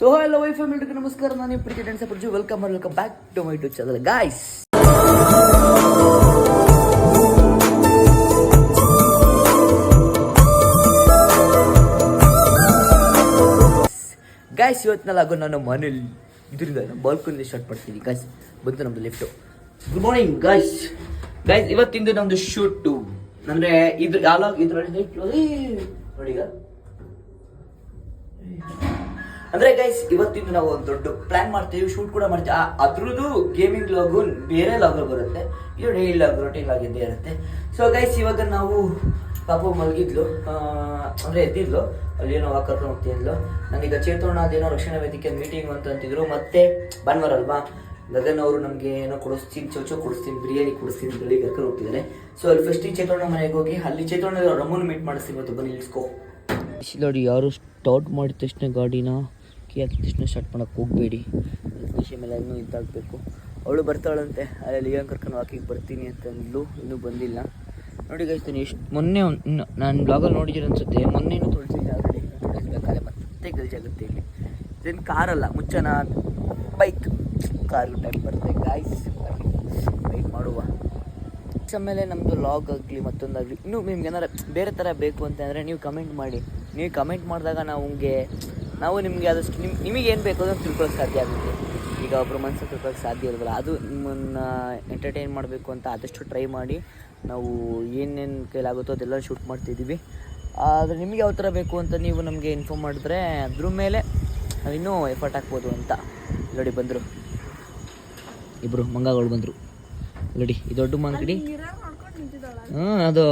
So hello Y family ನಮಸ್ಕಾರ, ನಾನು Preethi dance Praju. Welcome back to my YouTube channel guys. Guys ಇವತ್ತಿನಲ್ಲಾಗೋ ನಾನು ಮನೇಲಿ ಇದರಿಂದ ಬಾಲ್ಕನಿ ಸ್ಟಾರ್ಟ್ ಮಾಡ್ತೀನಿ ಗಾಯ್ಸ್. ಬಂತು ನಮ್ದು ಲಿಫ್ಟು. Good morning guys. ಇವತ್ತಿಂದು ನಮ್ದು ಶೂಟು ಅಂದ್ರೆ ಇದ್ರ ಇದ್ರಲ್ಲಿ ನೋಡಿ ಈಗ ಅಂದ್ರೆ ಗೈಸ್ ಇವತ್ತಿಂದು ನಾವು ಒಂದು ದೊಡ್ಡ ಪ್ಲಾನ್ ಮಾಡ್ತೀವಿ, ಶೂಟ್ ಕೂಡ ಮಾಡ್ತೀವಿ. ಅದ್ರದ್ದು ಗೇಮಿಂಗ್ ಲಾಗು ಬೇರೆ ಲಾಗು ಬರುತ್ತೆ, ಇದು ಡೈಲಿ ಲಾಗ್ ರೊಟೀನ್ ಲಾಗ್ ಇದ್ದೇ ಇರುತ್ತೆ. ಸೊ ಗೈಸ್ ಇವಾಗ ನಾವು ಪಾಪು ಮಲಗಿದ್ಲು, ಅಂದ್ರೆ ಎದ್ದಿದ್ಲು, ಅಲ್ಲಿ ಏನೋ ವಾಕ್ ಕರ್ಕೊಂಡು ಹೋಗ್ತಿದ್ಲು. ನಾನೀಗ ಚೇತೋಣ ಅದೇನೋ ರಕ್ಷಣಾ ವೇದಿಕೆ ಮೀಟಿಂಗ್ ಅಂತಿದ್ರು. ಮತ್ತೆ ಭಾನುವಾರ ಅಲ್ವಾ, ಗಗನ್ ಅವರು ನಮಗೆ ಏನೋ ಕೊಡಿಸ್ತೀನಿ, ಚೌಚೋ ಕೊಡಿಸ್ತೀನಿ, ಬಿರಿಯಾನಿ ಕೊಡಿಸ್ತೀನಿ ಅಂತ ಹೇಳಿ ಕರ್ಕೊಂಡು ಹೋಗ್ತಿದ್ದಾರೆ. ಸೊ ಅಲ್ಲಿ ಫಸ್ಟ್ ಈ ಚೇತೋಣ ಮನೆಗೆ ಹೋಗಿ ಅಲ್ಲಿ ಚೇತೋಣ ರಮ್ಮನ್ನು ಮೀಟ್ ಮಾಡಿಸ್ತೀನಿ. ಮತ್ತು ಬನ್ನಿ ಇಳಿಸ್ಕೋ. ನೋಡಿ, ಯಾರು ಸ್ಟಾರ್ಟ್ ಮಾಡಿದ ತಕ್ಷಣ ಗಾಡಿನ ಕೀ ಹಾಕಿದ ತಕ್ಷಣ ಸ್ಟಾರ್ಟ್ ಮಾಡೋಕ್ಕೆ ಹೋಗಬೇಡಿ, ವಿಷಯ ಮೇಲೆ ಇನ್ನೂ ಇದಾಗಬೇಕು. ಅವಳು ಬರ್ತಾಳಂತೆ, ಅಲ್ಲಿ ಏನು ಕರ್ಕೊಂಡು ವಾಕಿಗೆ ಬರ್ತೀನಿ ಅಂತಂದ್ಲು, ಇನ್ನೂ ಬಂದಿಲ್ಲ. ನೋಡಿ ಗೈಸ್ತೀನಿ, ಎಷ್ಟು ಮೊನ್ನೆ ನಾನು ಬ್ಲಾಗಲ್ಲಿ ನೋಡಿದ್ದೀರ ಅನ್ಸುತ್ತೆ, ಮೊನ್ನೆನೂ ತೊಳಿಸಿದ್ದೆ ಆಲ್ರೆಡಿ. ತೊಳಿಸ್ಬೇಕಾದ್ರೆ ಮತ್ತೆ ಗಲ್ಜಾಗುತ್ತೆ ಇಲ್ಲಿ. ಇದೇನು ಕಾರಲ್ಲ, ಮುಚ್ಚನ ಬೈಕ್. ಕಾರು ಟೈಮ್ ಬರುತ್ತೆ ಗಾಯ್ಸ್, ಬೈಕ್ ಮಾಡುವ. ಆಮೇಲೆ ನಮ್ಮದು ಲಾಗ್ ಆಗಲಿ ಮತ್ತೊಂದಾಗಲಿ ಇನ್ನೂ ನಿಮ್ಗೆ ಏನಾರು ಬೇರೆ ಥರ ಬೇಕು ಅಂತಂದರೆ ನೀವು ಕಮೆಂಟ್ ಮಾಡಿ. ನೀವು ಕಮೆಂಟ್ ಮಾಡಿದಾಗ ನಾವು ನಿಮಗೆ ಆದಷ್ಟು ನಿಮಗೇನು ಬೇಕು ಅದನ್ನು ತಿಳ್ಕೊಳ್ಳೋಕೆ ಸಾಧ್ಯ ಆಗುತ್ತೆ. ಈಗ ಒಬ್ಬರು ಮನಸ್ಸು ತಿಳ್ಕೊಳ್ಳೋಕೆ ಸಾಧ್ಯ ಇರೋದಿಲ್ಲ, ಅದು ನಿಮ್ಮನ್ನು ಎಂಟರ್ಟೈನ್ ಮಾಡಬೇಕು ಅಂತ ಆದಷ್ಟು ಟ್ರೈ ಮಾಡಿ. ನಾವು ಏನೇನು ಕೈಲಾಗುತ್ತೋ ಅದೆಲ್ಲ ಶೂಟ್ ಮಾಡ್ತಿದ್ದೀವಿ. ಆದರೆ ನಿಮಗೆ ಯಾವ ಥರ ಬೇಕು ಅಂತ ನೀವು ನಮಗೆ ಇನ್ಫಾರ್ಮ್ ಮಾಡಿದ್ರೆ ಅದ್ರ ಮೇಲೆ ನಾವು ಇನ್ನೂ ಎಫರ್ಟ್ ಹಾಕ್ಬೋದು ಅಂತ. ನೋಡಿ ಬಂದರು ಇಬ್ಬರು ಮಂಗಗಳು ಬಂದರು ನೋಡಿ, ಈ ದೊಡ್ಡ ಮಂಗಡಿ. ಅದು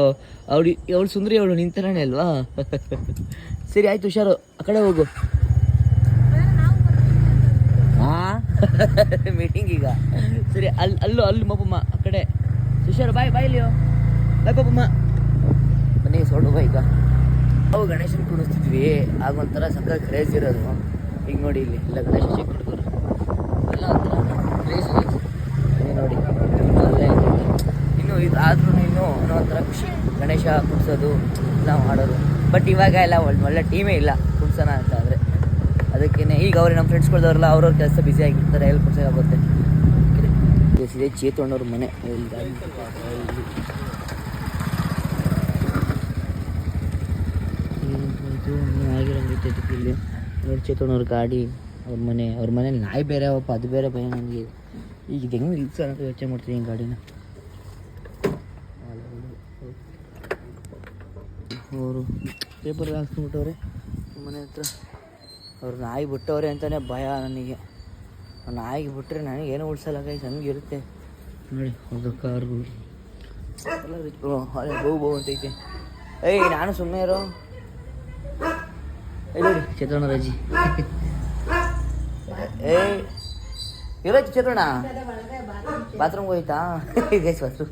ಅವಳು ಸುಂದರಿ, ಅವಳು ನಿಂತರಾಣೆ ಅಲ್ವಾ. ಸರಿ ಆಯ್ತು, ಹುಷಾರು, ಆ ಕಡೆ ಹೋಗು. ಮೀಟಿಂಗ್ ಈಗ. ಸರಿ ಅಲ್ಲಿ ಮಪ್ಪಮ್ಮ ಆ ಕಡೆ. ಹುಷಾರು, ಬಾಯ್ ಇಲ್ಲಿಯೋ, ಬಾಯ್ ಪಾಪಮ್ಮ. ಬನ್ನಿ ಸೊಡು ಬಾ. ಈಗ ನಾವು ಗಣೇಶನ ಕುಣಿಸ್ತಿದ್ವಿ, ಆಗೊಂಥರ ಸಕ್ಕ ಕ್ರೇಜ್ ಇರೋದು. ಈಗ ನೋಡಿ ಇಲ್ಲಿ ಇಲ್ಲ ಗಣೇಶ ಚಿಕ್ಕ ಹುಡುಗರು ಎಲ್ಲ ಒಂಥರ ಕ್ರೇಜ್ ನೋಡಿ. ಇನ್ನೂ ಇದಾದ್ರೂ ಇನ್ನೂ ಒಂಥರ ಖುಷಿ ಗಣೇಶ ಕುಣಿಸೋದು ನಾವು ಮಾಡೋದು. ಬಟ್ ಇವಾಗ ಎಲ್ಲ ಒಳ್ಳೆ ಟೀಮೇ ಇಲ್ಲ ಕುಣಿಸೋಣ ಅಂತ ಅಂದರೆ. ಅದಕ್ಕೇ ಈಗ ಅವ್ರಿಗೆ ನಮ್ಮ ಫ್ರೆಂಡ್ಸ್ಗಳ್ದವ್ರಲ್ಲ ಅವ್ರವ್ರ ಕೆಲಸ ಬ್ಯುಸಿ ಆಗಿರ್ತಾರೆ, ಎಲ್ಲಿ ಕುಣಿಸೋಕ್ಕಾಗುತ್ತೆ. ಇದೇ ಚೇತಣ್ಣವ್ರ ಮನೆ. ಆಗಿರಂಗೈತೆ ಇಲ್ಲಿ ನೋಡಿ, ಚೇತಣ್ಣವ್ರ ಗಾಡಿ, ಅವ್ರ ಮನೇಲಿ ನಾಯಿ ಬೇರೆ ಅವಪ್ಪ, ಅದು ಬೇರೆ ಭಯ ನನಗೆ. ಈಗ ಇದು ಹೆಂಗೆ ನಿಲ್ಸ ಅಂತ ಯೋಚನೆ ಮಾಡ್ತೀನಿ ಗಾಡಿನ. ಅವರು ಪೇಪರ್ ಹಾಕ್ಸ್ಕೊಂಡ್ಬಿಟ್ಟವ್ರೆ ಮನೆ ಹತ್ರ. ಅವ್ರು ನಾಯಿ ಬಿಟ್ಟವ್ರೆ ಅಂತಲೇ ಭಯ ನನಗೆ. ನಾಯಿಗೆ ಬಿಟ್ಟರೆ ನನಗೇನು ಉಳ್ಸಲ್ಲ ಗೈಸ್, ಹಂಗಿರುತ್ತೆ ನೋಡಿ. ಒಂದು ಕಾರ್ಗಳು ಎಲ್ಲ ಬಹು ಅಂತೈತೆ. ಏಯ್ ನಾನು ಸುಮ್ಮನೆ ಇರೋ. ನೋಡಿ ಚೇತೋಣ ರಜಿ. ಏಯ್ ಇರೋ ಚೇತೋಣ ಬಾತ್ರೂಮ್ಗೆ ಹೋಯ್ತಾ ಗೈಸ್, ಬಾತ್ರೂಮ್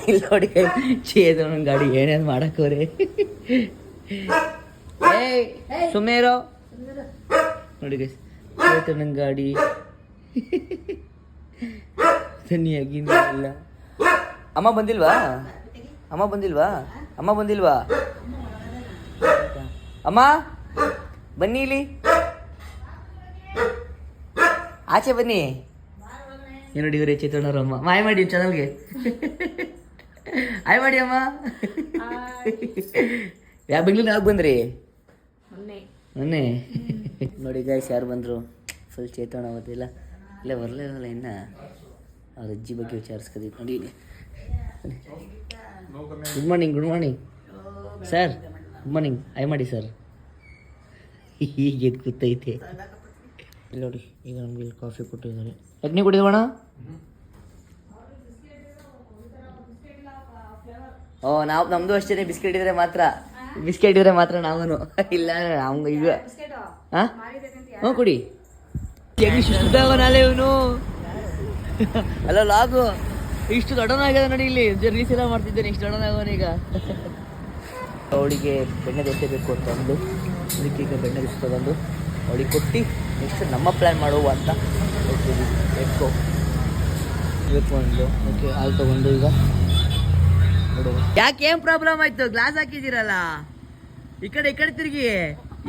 ಇಲ್ಲಿ ನೋಡಿ ಚೇತೋಣ ಗಾಡಿ ಏನೇನು ಮಾಡಕ್ಕವ್ರೆ. ಏಯ್ ಸುಮ್ಮನೆ ಇರೋ ನೋಡಿ ಗೈಸ್, ಚೇತೋಣ ಗಾಡಿ ತನಿಯಾಗಿ ಇಲ್ಲ. ಅಮ್ಮ ಬಂದಿಲ್ವಾ ಅಮ್ಮ ಬನ್ನಿ ಇಲ್ಲಿ, ಆಚೆ ಬನ್ನಿ. ಏನು ನೋಡಿ ಇವರೇ ಚೇತಣ್ಣವ್ರ ಅಮ್ಮ. ಆಯ್ ಮಾಡಿ ಚಾನಲ್ಗೆ, ಆಯ್ ಮಾಡಿ ಅಮ್ಮ. ಬೆಂಗಳೂರು ಯಾವಾಗ ಬಂದ್ರಿ? ಮೊನ್ನೆ. ನೋಡಿ ಗಾಯ್ಸ್ ಯಾರು ಬಂದರು, ಫುಲ್ ಚೇತಣ್ಣ ಅವತ್ತಿಲ್ಲ ಇಲ್ಲೇ ಬರಲಿಲ್ಲ ಇನ್ನು. ಅವ್ರ ಅಜ್ಜಿ ಬಗ್ಗೆ ವಿಚಾರಿಸ್ಕೋದಿತ್ತು ನೋಡಿ. Good morning sir, good morning. Hi ಮಾಡಿ ಸರ್. ಹೀಗೆ ಕೂತೈತೆ ಇಲ್ಲಿ ನೋಡಿ. ಈಗ ನಮ್ಗೆ ಇಲ್ಲಿ ಕಾಫಿ ಕೊಟ್ಟಿದ್ದಾರೆ. ಯಾಕೆ ನೀವು ಕುಡಿದೋಣ? ನಮ್ಮದು ಅಷ್ಟೇ, ಬಿಸ್ಕೆಟ್ ಇದ್ರೆ ಮಾತ್ರ ನಾವು. ಇಲ್ಲ ನಮ್ಗೆ ಈಗ ಹಾಂ ಕುಡಿ. ನಾಳೆ ಇವನು ಅಲ್ಲ ಲಾಗು ಇಷ್ಟು ದೊಡ್ಡನಾಗ್ಯದ ನೋಡಿ. ಇಲ್ಲಿ ರೀಲ್ಸ್ ಎಲ್ಲ ಮಾಡ್ತಿದ್ದೇನೆ, ಇಷ್ಟು ದೊಡ್ಡನಾಗವನೀಗ. ಅವಳಿಗೆ ಬೆಣ್ಣೆ ದೋಸೆ ಬೇಕು ಅಂತ ಅಂದು, ಅದಕ್ಕೆ ಈಗ ಬೆಣ್ಣೆ ದೋಸೆ ತಗೊಂಡು ಅವಳಿಗೆ ಕೊಟ್ಟು ನೆಕ್ಸ್ಟ್ ನಮ್ಮ ಪ್ಲ್ಯಾನ್ ಮಾಡುವ ಅಂತ ಹೋಗ್ತೀವಿ. ಬೇಕು ಅಂದು ಓಕೆ ಹಾಲು ತಗೊಂಡು ಈಗ ನೋಡುವ. ಯಾಕೆ ಏನು ಪ್ರಾಬ್ಲಮ್ ಆಯಿತು? ಗ್ಲಾಸ್ ಹಾಕಿದ್ದೀರಲ್ಲ, ಈ ಕಡೆ ತಿರುಗಿ.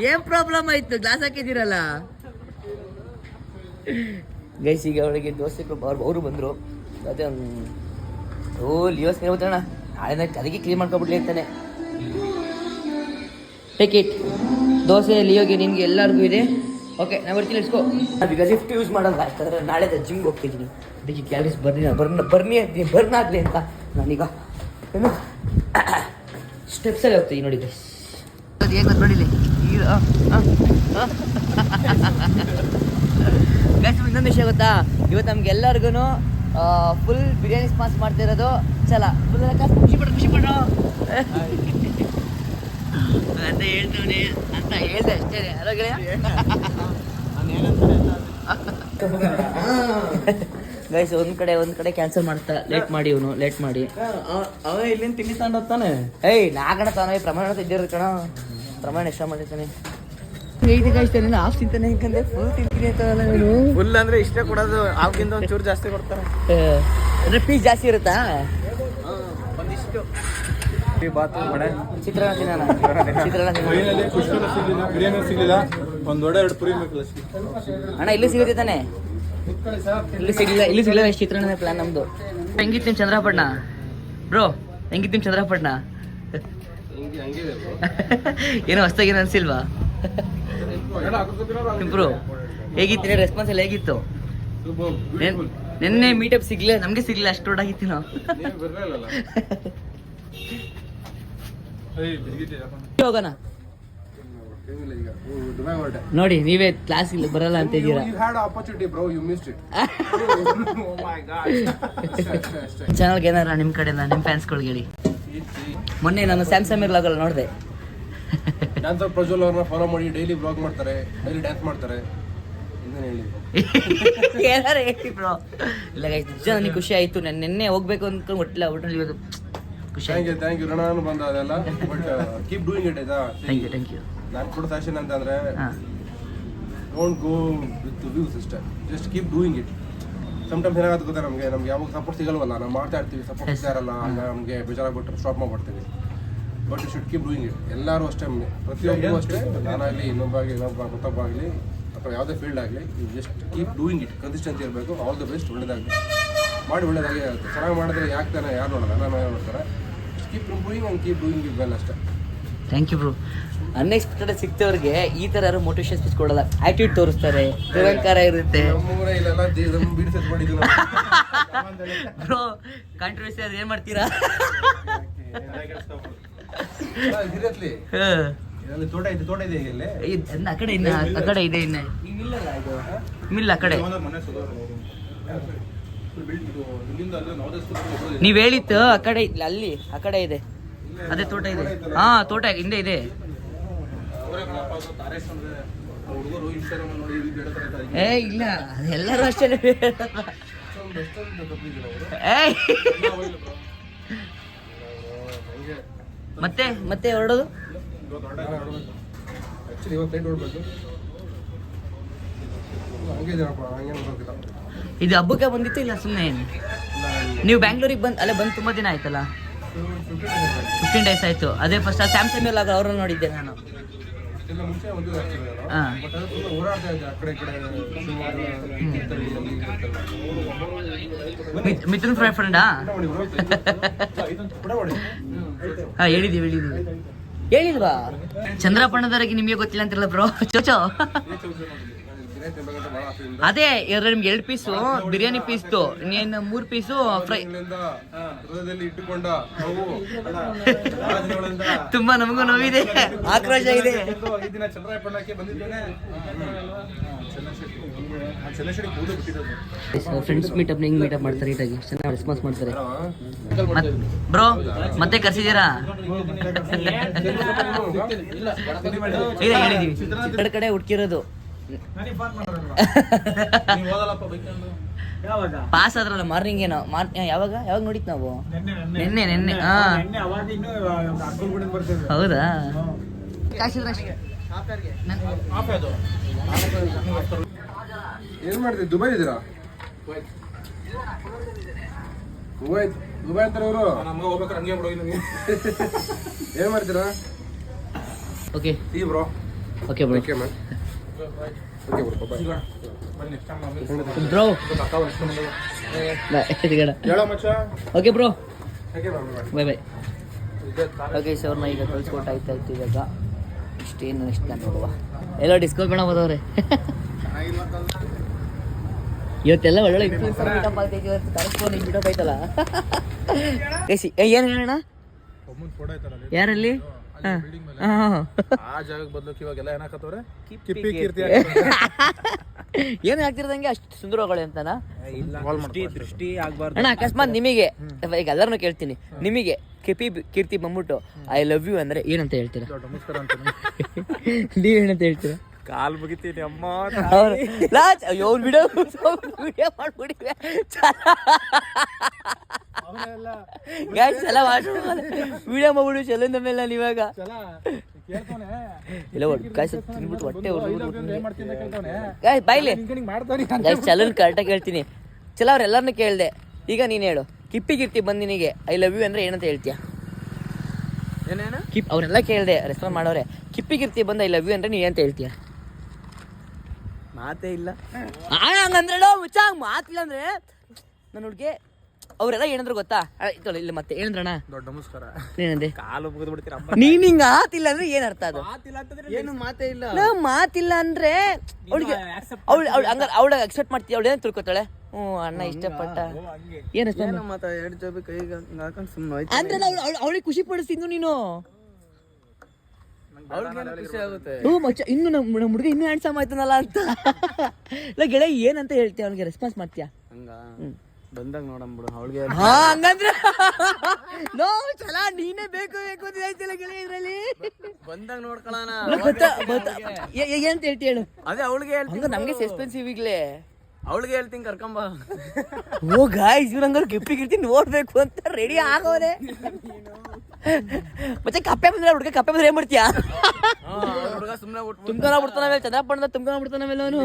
ಏನು ಪ್ರಾಬ್ಲಮ್ ಆಯಿತು? ಗ್ಲಾಸ್ ಹಾಕಿದ್ದೀರಲ್ಲ. ಗೈಸ್ ಈಗ ಅವಳಿಗೆ ದೋಸೆ ಅವರು ಬಂದರು. ಅದೇ ಓ ಲಿಯೋಸ್ ಹೇಳ್ತಾಣ ನಾಳೆ ಅದಕ್ಕೆ ಕ್ಲೀನ್ ಮಾಡ್ಕೊಬಿಡ್ಲಿ ಅಂತಾನೆ. ಟೇಕ್ ಇಟ್ ದೋಸೆ ಲಿಯೋಗೆ ನಿನ್ಗೆ ಎಲ್ಲರಿಗೂ ಇದೆ. ಓಕೆ ನಾವು ಬರ್ತೀನಿ ಇಟ್ಕೋ. ಈಗ ಲಿಫ್ಟ್ ಯೂಸ್ ಮಾಡೋದು ಯಾಕಂದರೆ ನಾಳೆ ಜಿಮ್ಗೆ ಹೋಗ್ತಿದ್ದೀನಿ. ಅದಕ್ಕೆ ಕ್ಯಾಲರೀಸ್ ಬರ್ನಿ ಅಂತೀನಿ ಬರ್ನಾಗಲಿ ಅಂತ ನಾನೀಗ ಏನು ಸ್ಟೆಪ್ಸಲ್ಲಿ ಹೋಗ್ತೀನಿ ನೋಡಿ ಗೈಸ್. ಅದು ಹೇಗೆ ನೋಡಿಲಿ ಈಗ ಗೈಸ್ ಇನ್ನೊಂದು ವಿಷಯ ಗೊತ್ತಾ, ಇವತ್ತು ನಮ್ಗೆಲ್ಲರಿಗೂ ಫುಲ್ ಬಿರಿಯಾನಿ ಸ್ಪಾನ್ಸ್ ಮಾಡ್ತಾ ಇರೋದು ಚಲ ಫುಲ್ ಖುಷಿ ಪಡ್ರು ಅಂತ ಹೇಳ್ತವನಿ ಅಂತ ಹೇಳ್ದೆ ಅಷ್ಟೇ. ಅದಾಗಲೇ ಗೈಸ್ ಒಂದ್ ಕಡೆ ಕ್ಯಾನ್ಸಲ್ ಮಾಡ್ತಾ ಲೇಟ್ ಮಾಡಿ ಇವನು ಲೇಟ್ ಮಾಡಿ ಅವ ಇಲ್ಲಿಂದ ತಿಂಡಿ ತಗೊಂಡು ಹೋಗ್ತಾನೆ. ಏಯ್ ನಾಗಣ ತಾನೇ ಪ್ರಮಾಣ ಇದ್ದಿರೋ ಕಣ ಪ್ರಮಾಣ ಇಷ್ಟ ಮಾಡಿರ್ತಾನೆ. ಐದು ಕಾಯಿಸ್ತಾನೆ ಹಾಫ್ ತಿಂತಾನೆ ಯಾಕಂದ್ರೆ ಫುಲ್ ತಿಂತೀನಿ ಅಂತಲ್ಲ ನೀನು. ಫುಲ್ ಅಂದ್ರೆ ಇಷ್ಟೇ ಕೊಡೋದು, ಅವಕ್ಕಿಂತ ಒಂಚೂರು ಜಾಸ್ತಿ ಕೊಡ್ತಾರೆ. ಅಂದ್ರೆ ಪೀಸ್ ಜಾಸ್ತಿ ಇರುತ್ತಾ? ಒಂದಿಷ್ಟು ಬಾತು ವಡೆ ಚಿತ್ರಾನ್ನ ತಿನ್ನೋಣ. ಬಿರಿಯಾನಿ ಸಿಗಲಿಲ್ಲ, ಒಂದು ವಡೆ 2 ಪುರಿ ಬೇಕಲ್ಲ ಅಣ್ಣ. ಇಲ್ಲಿ ಸಿಗುತ್ತೆ ತಾನೆ? ಇಲ್ಲಿ ಸಿಗಲಿಲ್ಲ ಎಷ್ಟು ಚಿತ್ರಾನ್ನ ಪ್ಲಾನ್ ನಮ್ದು. ಹೆಂಗಿತ್ತು ನಿಮ್ ಚಂದ್ರಪಟ್ಟಣ ಬ್ರೋ? ಹೆಂಗಿತ್ತು ನಿಮ್ ಚಂದ್ರಪಟ್ಟಣ? ಏನೋ ಹೊಸ್ತಾಗೇನು ಅನ್ಸಿಲ್ವಾ ಬ್ರೋ? ಹೇಗಿತ್ತು ರೆಸ್ಪಾನ್ಸ್ ಎಲ್ಲ ಹೇಗಿತ್ತು? ನಿನ್ನೆ ಮೀಟಪ್ ಸಿಗ್ಲಿಲ್ಲ, ನಮ್ಗೆ ಸಿಗ್ಲಿಲ್ಲ, ಅಷ್ಟು ರೋಡಾಗಿತ್ತು ನಾವು. ಹೋಗೋಣ ನೋಡಿ, ನೀವೇ ಕ್ಲಾಸ್ ಇಲ್ಲ ಬರಲ್ಲ ಅಂತ ಇದ್ದೀರಾ. ಚಾನಲ್ಗೆ ಏನಾರ ನಿಮ್ಮ ಕಡೆಯಿಂದ ನಿಮ್ಮ ಫ್ಯಾನ್ಸ್ಗಳಿಗೆ ಹೇಳಿ. ಮೊನ್ನೆ ನಾನು ಸ್ಯಾಮ್ಸಂಗ್ ಲಾಗಲ್ಲಿ ನೋಡಿದೆ, ಡ್ಯಾನ್ಸರ್ ಪ್ರಜ್ವಲ್ ಅವ್ರನ್ನ ಫಾಲೋ ಮಾಡಿ ಡೈಲಿ ಬ್ಲಾಗ್ ಮಾಡ್ತಾರೆ, ಡೈಲಿ ಡ್ಯಾನ್ಸ್ ಮಾಡ್ತಾರೆ. ಏನಾರ ಹೇಳಿ ಬ್ರೋ. ಇಲ್ಲ ಗೈಸ್ ನಿಜ ನನಗೆ ಖುಷಿ ಆಯಿತು. ನಾನು ನಿನ್ನೆ ಹೋಗ್ಬೇಕು ಅಂದ್ಕೊಂಡು ಒಟ್ಟಿಲ್ಲ ಒಟ್ಟಿನಲ್ಲಿ ಇವತ್ತು ಖುಷಿ. ಥ್ಯಾಂಕ್ ಯು ರಣಾನು ಬಂದ ಅದೆಲ್ಲ, ಬಟ್ ಕೀಪ್ ಡೂಯಿಂಗ್ ಇಟ್. ಆಯ್ತಾ? Thank you. ನಾನು ಕೊಡೋ ಸಜೆಷನ್ ಅಂತಂದ್ರೆ don't go with views system, just keep doing it. Sometimes ಏನಾಗುತ್ತೆ ಗೊತ್ತಾ, ನಮಗೆ ಯಾವಾಗ ಸಪೋರ್ಟ್ ಸಿಗಲ್ವಲ್ಲ, ನಾವು ಮಾಡ್ತಾ ಇರ್ತೀವಿ, ಸಪೋರ್ಟ್ ಸಿಗಾರಲ್ಲ, ಆಗ ನಮಗೆ ಬೇಜಾರಾಗ್ಬಿಟ್ರೆ ಸ್ಟಾಪ್ ಮಾಡ್ಬಿಡ್ತೀವಿ. But you should keep doing it. ಎಲ್ಲರೂ ಅಷ್ಟೇ, ಪ್ರತಿಯೊಬ್ಬರು ಅಷ್ಟೇ, ನಾನಾಗಲಿ ಇನ್ನೊಬ್ಬ ಆಗಲಿ ಅಥವಾ ಯಾವುದೇ ಫೀಲ್ಡ್ ಆಗಲಿ, you just keep doing it. Consistency ಇರಬೇಕು. All the best. ಒಳ್ಳೇದಾಗಲಿ ಮಾಡಿ, ಒಳ್ಳೇದಾಗಿ ಆಗುತ್ತೆ. ಚೆನ್ನಾಗಿ ಮಾಡಿದ್ರೆ ಯಾಕೆ ತಾನೆ ಯಾರು ನೋಡೋಣ, ನಾನು ನೋಡ್ತಾರೆ. Keep improving and keep doing it well ಅಷ್ಟೇ. Thank you bro. ಅನ್ಎಕ್ಸ್ಪೆಕ್ಟೆಡ್ ಸಿಗ್ತವ್ರಿಗೆ ಈ ಥರ ಯಾರು ಮೋಟಿವೇಶನ್ ಸ್ಪೀಚ್ ಕೊಡಲ್ಲ, ಆ್ಯಟಿಟ್ಯೂಡ್ ತೋರಿಸ್ತಾರೆ, ತಿರಂಕಾರ ಇರುತ್ತೆ. ಬ್ರೋ ಕಾಂಟ್ರವರ್ಸಿ ಅದು ಏನು ಮಾಡ್ತೀರಾ? ತೋಟ ಇದೆ ಆ ಕಡೆ ಇದೆ ಇನ್ನು ಮಿಲ್ಲ ಆ ಕಡೆ. ನೀವ್ ಹೇಳಿತ್ತು ಆ ಕಡೆ ಅಲ್ಲಿ ಆ ಕಡೆ ಇದೆ, ಅದೇ ತೋಟ ಇದೆ. ಹಾ ತೋಟ ಹಿಂದೆ ಇದೆ. ಏ ಇಲ್ಲ ಎಲ್ಲರೂ ಅಷ್ಟೇ. ಮತ್ತೆ ಹೊರಡೋದು ಇದು ಹಬ್ಬಕ್ಕೆ ಬಂದಿತ್ತು ಇಲ್ಲ ಸುಮ್ಮನೆ? ನೀವು ಬ್ಯಾಂಗ್ಳೂರಿಗೆ ಬಂದು ತುಂಬಾ ದಿನ ಆಯ್ತಲ್ಲ? 15 days ಆಯ್ತು. ಅದೇ ಫಸ್ಟ್ ಸ್ಯಾಮ್ಸಂಗ್ ಮೇಲೆ ಅವ್ರನ್ನ ನೋಡಿದ್ದೆ ನಾನು. ಮಿಥುನ್ ಫ್ರೆಂಡಾ? ಹೇಳಿಲ್ವಾ? ಚಂದ್ರಪಣ್ಣದವರೆಗೆ ನಿಮಗೆ ಗೊತ್ತಿಲ್ಲ ಅಂತಿಲ್ಲ ಬ್ರೋ. ಚೋಚೋ ಅದೇ ನಿಮ್ಗೆ 2 ಪೀಸು ಬಿರಿಯಾನಿ ಪೀಸ್ತು, ನೀನು 3 ಪೀಸು ಫ್ರೈ. ತುಂಬಾ ನಮಗೂ ನೋವಿದೆ, ಆಕ್ರೋಶ ಇದೆ. ಫ್ರೆಂಡ್ಸ್ ಮೀಟಪ್ ಹೆಂಗ್ ಮೀಟಪ್ ಮಾಡ್ತಾರೆ, ನೀಟಾಗಿ ಚೆನ್ನಾಗಿ ರೆಸ್ಪಾನ್ಸ್ ಮಾಡ್ತಾರೆ ಬ್ರೋ. ಮತ್ತೆ ಕರ್ಸಿದ್ದೀರಾ? ಹೇಳಿದೀವಿ ಕಡೆ ಹುಡ್ಕಿರೋದು. ಪಾಸ್ ಆದ್ರಲ್ಲ ಮಾರ್ನಿಂಗ್ ಏನೋ ಯಾವಾಗ ನೋಡಿತ್ ನಾವು? ನಿನ್ನೆ. ಹೌದಾ? ಏನ್ ಮಾಡ್ತೀವಿ? ದುಬೈ ಇದ್ದೀರಾ? ದುಬೈ ಅಂತಾರೆ ಇವರು. ಏನ್ ಮಾಡ್ತೀರಾ? Okay bro. Okay bro. Okay ma'am. Okay bro. Bye. Bro okay bro bye bye. Okay so ಅವ್ರನ್ನ ಈಗ ಕಳ್ಸ್ಕೊಟ್ಟು ಆಯ್ತು ಇವಾಗ ಇಷ್ಟೇನು ಇಷ್ಟ ನೋಡುವ ಎಲ್ಲ ಡಿಸ್ಕೋ ಬೇಡ ಹೋದವ್ರೆ. ಇವತ್ತೆಲ್ಲ ಒಳ್ಳೊಳ್ಳೆ ಮೀಟಪ್ ಆಗ್ತೈತಿ. ಇವತ್ತು ಕರೆಸ್ಕೊಂಡು ಮೀಟಪ್ ಆಯ್ತಲ್ಲ. ಏನು ಹೇಳೋಣ ಯಾರಲ್ಲಿ ಆ ಜಾಗಕ್ಕೆ ಬದಲಕ್ಕೆ ಇವಾಗೆಲ್ಲ ಏನಾಕತ್ತವ್ರೆ ಏನು ಆಗ್ತಿರ್ದಂಗೆ ಅಷ್ಟು ಸುಂದರಗಳು ಅಂತನಾ ದೃಷ್ಟಿ ಆಗ್ಬಾರ್ದು ಅಣ್ಣ. ಅಕಸ್ಮಾತ್ ನಿಮಗೆ ಈಗ ಎಲ್ಲರನ್ನೂ ಕೇಳ್ತೀನಿ, ನಿಮಗೆ ಕೀರ್ತಿ ಬಂದ್ಬಿಟ್ಟು ಐ ಲವ್ ಯು ಅಂದ್ರೆ ಏನಂತ ಹೇಳ್ತೀರಾ? ನಮಸ್ಕಾರ ಅಂತ ನೀವೇನಂತ ಹೇಳ್ತೀರಾ? ಕಾಲ್ ಮುಗಿತೀನಿ ಅಮ್ಮ. ಅಯ್ಯೋ ವಿಡಿಯೋ ಮಾಡ್ಬಿಡಿವೆ ಎಲ್ಲ ವಿಡಿಯೋ ಮಾಡ್ಬಿಡು ಚಲಂದ ಮೇಲೆ ನಾನು ಇವಾಗ ಇಲ್ಲ ಕಾಯ್ಸ ತಿನ್ಬಿಟ್ಟು ಹೊಟ್ಟೆ ಬಾಯ್ಲಿ ಚಲನ್ ಕರೆಕ್ಟಾಗಿ ಹೇಳ್ತೀನಿ. ಚಲ ಅವ್ರೆಲ್ಲರನ್ನೂ ಕೇಳಿದೆ. ಈಗ ನೀನು ಹೇಳು, ಕಿರ್ತಿ ಬಂದು ನಿನಗೆ ಐ ಲವ್ ಯು ಅಂದ್ರೆ ಏನಂತ ಹೇಳ್ತೀಯ? ಏನೇನು ಅವ್ರೆಲ್ಲ ಕೇಳಿದೆ, ರೆಸ್ಪಾನ್ಸ್ ಮಾಡೋರೆ. ಕಿರ್ತಿ ಬಂದು ಐ ಲವ್ ಯು ಅಂದ್ರೆ ನೀ ಏನಂತ ಹೇಳ್ತೀಯ? ಮಾತೇ ಇಲ್ಲ. ಹಂಗಂದ್ರೆ ಮುಚ್ಚ ಮಾತಿಲ್ಲ ಅಂದ್ರೆ ನನ್ನ ಹುಡುಗಿ ಅವರೆಲ್ಲ ಏನಂದ್ರು ಗೊತ್ತಾ? ಇಲ್ಲ ಮತ್ತೆ ಏನಂದ್ರಣ್ಣ? ದೊಡ್ಡ ನಮಸ್ಕಾರ. ಏನಂದೆ? ಕಾಲು ಮುಗಿದು ಬಿಡ್ತೀರ. ನೀನ್ ಹಿಂಗ ಆತಿಲ್ಲ ಅಂದ್ರೆ ಏನ್ ಅರ್ಥ ಅದು? ಏನು ಮಾತೇ ಇಲ್ಲ. ಮಾತಿಲ್ಲ ಅಂದ್ರೆ ಅವಳಿಗೆ ಅವಳ ಎಕ್ಸೆಪ್ಟ್ ಮಾಡ್ತೀಯ? ಅವಳು ಏನ್ ತಿಳ್ಕೊತಾಳೆ? ಅಣ್ಣ ಇಷ್ಟಪಟ್ಟ ಏನ್ ಮಾತಾ ಎರಡು ಜೋಬಿ ಕೈಗೆ ಹಾಕೊಂಡು ಸುಮ್ಮನೆ ಅಂದ್ರೆ ಅವಳಿಗೆ ಖುಷಿ ಪಡಿಸ್ತಿದ್ದು ನೀನು. ಖುಷಿ ಆಗುತ್ತೆ. ಮಚ್ಚ ಇನ್ನು ನಮ್ಮ ಹುಡುಗ ಇನ್ನೂ ಹ್ಯಾಂಡ್ಸಮ್ ಆಯ್ತಾನಲ್ಲ ಅಂತ. ಇಲ್ಲ ಗೆಳೆಯ ಏನಂತ ಹೇಳ್ತೀಯ? ಅವ್ನಿಗೆ ರೆಸ್ಪಾನ್ಸ್ ಮಾಡ್ತೀಯಾ? ಹಂಗ ಬಂದಾಗ ನೋಡಂಬಿಡು ಅವಳಿಗೆ. ಹಂಗಂದ್ರೆ ನೋ ಚಲ ನೀನೇ ಬೇಕು ಅಂತ ಹೇಳ್ತಿಲ್ಲ ಗೆಳೆಯ ಇದ್ರಲ್ಲಿ. ಬಂದಾಗ ನೋಡ್ಕೊಳ್ಳೋಣ. ಏನಂತ ಹೇಳ್ತಿ ಹೇಳು? ಅದೇ ಅವಳಿಗೆ ಹಂಗ ನಮ್ಗೆ ಸಸ್ಪೆನ್ಸಿವ್ ಈಗ್ಲೇ. ಅವಳಿಗೆ ಹೇಳ್ತೀನಿ ಕರ್ಕೊಂಬ. ಓ ಗಾಯ್ಸ್ ಇವ್ರ ಹಂಗಾರೆ ಗಿರ್ತಿ ನೋಡ್ಬೇಕು ಅಂತ ರೆಡಿ ಆಗೋದೆ. ಮತ್ತೆ ಕಪ್ಪೆ ಬಂದ್ರೆ ಹುಡುಗ ಕಪ್ಪೆ ಬಂದ್ರೆ ಏನ್ ಮಾಡ್ತೀಯಾ? ಹುಡುಗ ಸುಮ್ಮನೆ ತುಂಬ್ಕೊಂಡ ಬಿಡ್ತಾನವೆ, ಚಂದ್ರಪ್ಪಣ್ಣ ತುಂಬ್ಕೊಂಡ ಬಿಡ್ತಾನವೆಲ್ಲ ಅವನು.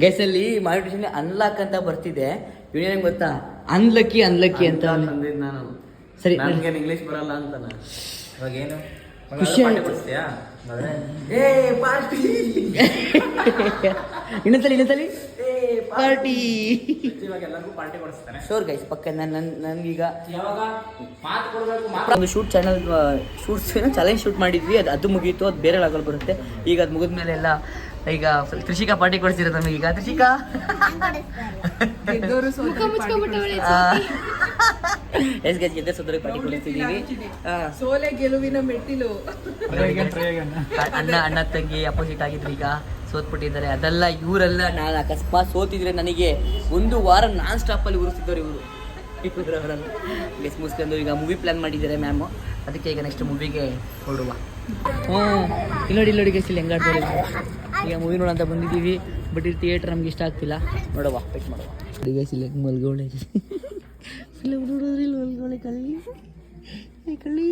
ಗೈಸ್ ಅಲ್ಲಿ ಮಾಡಿಟೇಷನ್ ಅನ್ಲಾಕ್ ಅಂತ ಬರ್ತಿದೆ. ಏನೇನು ಗೊತ್ತಾ? ಅನ್ಲಕ್ಕಿ ಅಂತ ಅಂದಿದ್ದು ನಾನು. ಸರಿ ನನಗೆ ಇಂಗ್ಲಿಷ್ ಬರಲ್ಲ ಅಂತಾನ. ಇವಾಗ ಏನು ಖುಷಿ ಆಯ್ತು. ಇನ್ನೊಂದ್ಸಲಿ ಪಾರ್ಟಿ. ಇವಾಗ ಎಲ್ಲರಿಗೂ ಪಾರ್ಟಿ ಕೊಡಿಸ್ತಾನೆ. ಶೋರ್ ಗೈಸ್ ಪಕ್ಕ ನನ್ಗೀಗ ಒಂದು ಚಾಲೆಂಜ್ ಶೂಟ್ ಮಾಡಿದ್ವಿ. ಅದು ಮುಗೀತು. ಅದು ಬೇರೆ ಲಾಗಲ್ಲಿ ಬರುತ್ತೆ. ಈಗ ಅದು ಮುಗಿದ್ಮೇಲೆ ಎಲ್ಲ ಈಗ ತ್ರಿಷಿಕಾ ಪಾರ್ಟಿ ಕೊಡಿಸಿರೋದು ನಮಗೆ. ಈಗ ತ್ರಿಷಿಕಾ ಗೆದ್ದೆ ಸೋದರ ಪಾರ್ಟಿ ಕೊಡಿಸ್ತಿದ್ದೀವಿ. ಸೋಲೆ ಗೆಲುವಿನ ಮೆಟ್ಟಿಲು. ಅಣ್ಣ ತಂಗಿ ಅಪೋಸಿಟ್ ಆಗಿದ್ರು, ಈಗ ಸೋತ್ಬಿಟ್ಟಿದ್ದಾರೆ. ಅದೆಲ್ಲ ಇವರೆಲ್ಲ ನಾನು ಅಕಸ್ಮಾತ್ ಸೋತಿದ್ರೆ ನನಗೆ 1 ವಾರ ನಾನ್ ಸ್ಟಾಪಲ್ಲಿ ಉರಿಸ್ತಿದ್ದವ್ರು ಇವರು. ಅವರನ್ನು ಗೆಸ್ ಮುಗಿಸ್ಕೊಂಡು ಈಗ ಮೂವಿ ಪ್ಲ್ಯಾನ್ ಮಾಡಿದ್ದಾರೆ ಮ್ಯಾಮು. ಅದಕ್ಕೆ ಈಗ ನೆಕ್ಸ್ಟ್ ಮೂವಿಗೆ ಹೊರಡುವ. ಇಲ್ಲೋಡಿ ಗೆಸ್ ಇಲ್ಲಿ ಹೆಂಗಾಡ್ತಾರೆ. ಈಗ ಮೂವಿ ನೋಡೋಂತ ಬಂದಿದ್ದೀವಿ. ಬಟ್ ಈ ಥಿಯೇಟ್ರ್ ನಮ್ಗೆ ಇಷ್ಟ ಆಗ್ತಿಲ್ಲ. ನೋಡುವ ವೆಯ್ಟ್ ಮಾಡುವ. ಗೆಸ್ ಇಲ್ಲಿ ಮಲ್ಗೋಳೆ ಫಿಲಮ್ ನೋಡೋದ್ರಿ ಮಲ್ಗೋಳೆ ಕಳ್ಳಿ